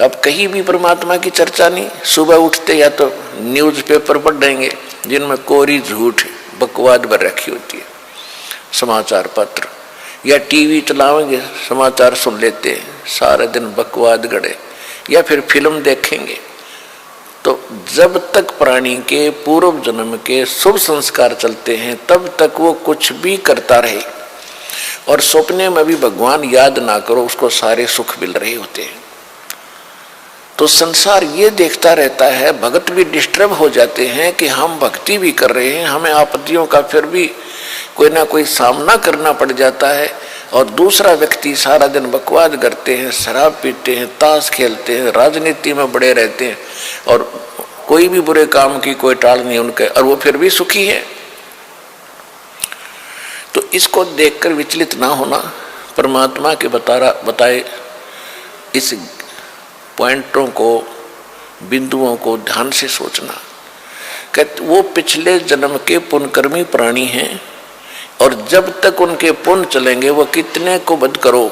अब कहीं भी परमात्मा की चर्चा नहीं। सुबह उठते या तो न्यूज़पेपर पढ़ देंगे जिनमें कोरी झूठ बकवाद भर रखी होती है, समाचार पत्र, या टीवी चलाएंगे समाचार सुन लेते हैं, सारे दिन बकवाद गड़े, या फिर फिल्म देखेंगे। तो जब तक प्राणी के पूर्व जन्म के शुभ संस्कार चलते हैं तब तक वो कुछ भी करता रहे, और सपने में भी भगवान याद ना करो उसको सारे सुख मिल रहे होते हैं। तो संसार ये देखता रहता है, भगत भी डिस्टर्ब हो जाते हैं कि हम भक्ति भी कर रहे हैं, हमें आपत्तियों का फिर भी कोई ना कोई सामना करना पड़ जाता है, और दूसरा व्यक्ति सारा दिन बकवाद करते हैं, शराब पीते हैं, ताश खेलते हैं, राजनीति में बड़े रहते हैं, और कोई भी बुरे काम की कोई टाल नहीं उनके, और वो फिर भी सुखी है। तो इसको देखकर विचलित ना होना, परमात्मा के बताए इस पॉइंटों को, बिंदुओं को ध्यान से सोचना। कहते वो पिछले जन्म के पुण्यकर्मी प्राणी हैं, और जब तक उनके पुण्य चलेंगे वो कितने को वध करो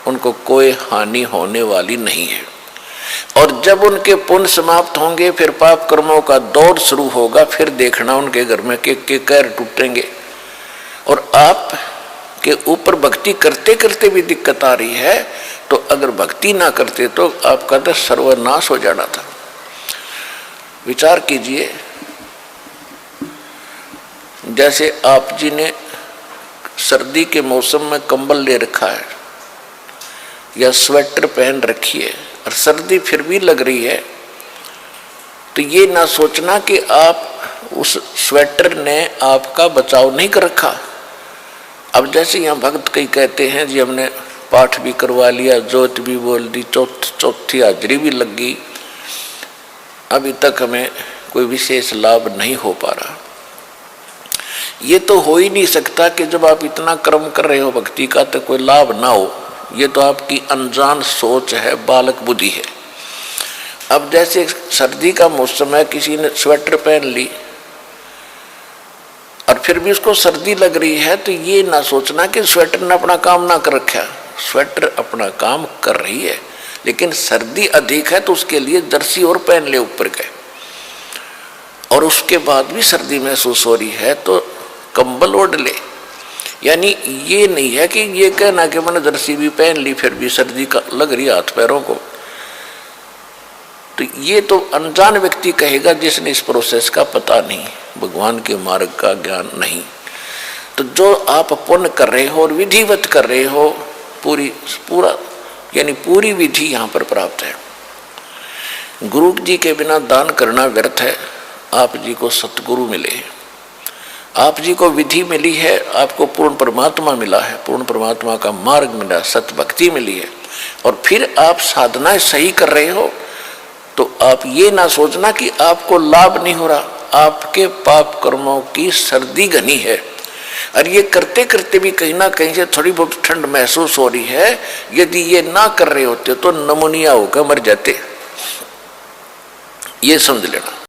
उनको कोई हानि होने वाली नहीं है। और जब उनके पुण्य समाप्त होंगे फिर पाप कर्मों का दौर शुरू होगा, फिर देखना उनके घर में के कहर टूटेंगे। और आप के ऊपर भक्ति करते करते भी दिक्कत आ रही है, तो अगर भक्ति ना करते तो आपका तो सर्वनाश हो जाना था। विचार कीजिए, जैसे आप जी ने सर्दी के मौसम में कंबल ले रखा है या स्वेटर पहन रखी है और सर्दी फिर भी लग रही है, तो ये ना सोचना कि आप उस स्वेटर ने आपका बचाव नहीं कर रखा। अब जैसे यहाँ भक्त कई कहते हैं जी हमने पाठ भी करवा लिया, जोत भी बोल दी, चौथी हाजरी भी लग गई, अभी तक हमें कोई विशेष लाभ नहीं हो पा रहा। ये तो हो ही नहीं सकता कि जब आप इतना कर्म कर रहे हो भक्ति का तो कोई लाभ ना हो। ये तो आपकी अनजान सोच है, बालक बुद्धि है। अब जैसे सर्दी का मौसम है, किसी ने स्वेटर पहन ली और फिर भी उसको सर्दी लग रही है, तो ये ना सोचना कि स्वेटर ने अपना काम ना कर रखा। स्वेटर अपना काम कर रही है, लेकिन सर्दी अधिक है तो उसके लिए जर्सी और पहन ले ऊपर के, और उसके बाद भी सर्दी महसूस हो रही है तो कंबल ओढ़ ले। यानी ये नहीं है कि ये कहना कि मैंने जर्सी भी पहन ली फिर भी सर्दी का लग रही हाथ पैरों को, तो ये तो अनजान व्यक्ति कहेगा जिसने इस प्रोसेस का पता नहीं, भगवान के मार्ग का ज्ञान नहीं। तो जो आप पुण्य कर रहे हो और विधिवत कर रहे हो, पूरी विधि यहाँ पर प्राप्त है। गुरु जी के बिना दान करना व्यर्थ है। आप जी को सतगुरु मिले, आप जी को विधि मिली है, आपको पूर्ण परमात्मा मिला है, पूर्ण परमात्मा का मार्ग मिला, सत भक्ति मिली है, और फिर आप साधना सही कर रहे हो, तो आप ये ना सोचना कि आपको लाभ नहीं हो रहा। आपके पाप कर्मों की सर्दी घनी है, और ये करते करते भी कहीं ना कहीं से थोड़ी बहुत ठंड महसूस हो रही है। यदि ये ना कर रहे होते तो नमूनिया होकर मर जाते, ये समझ लेना।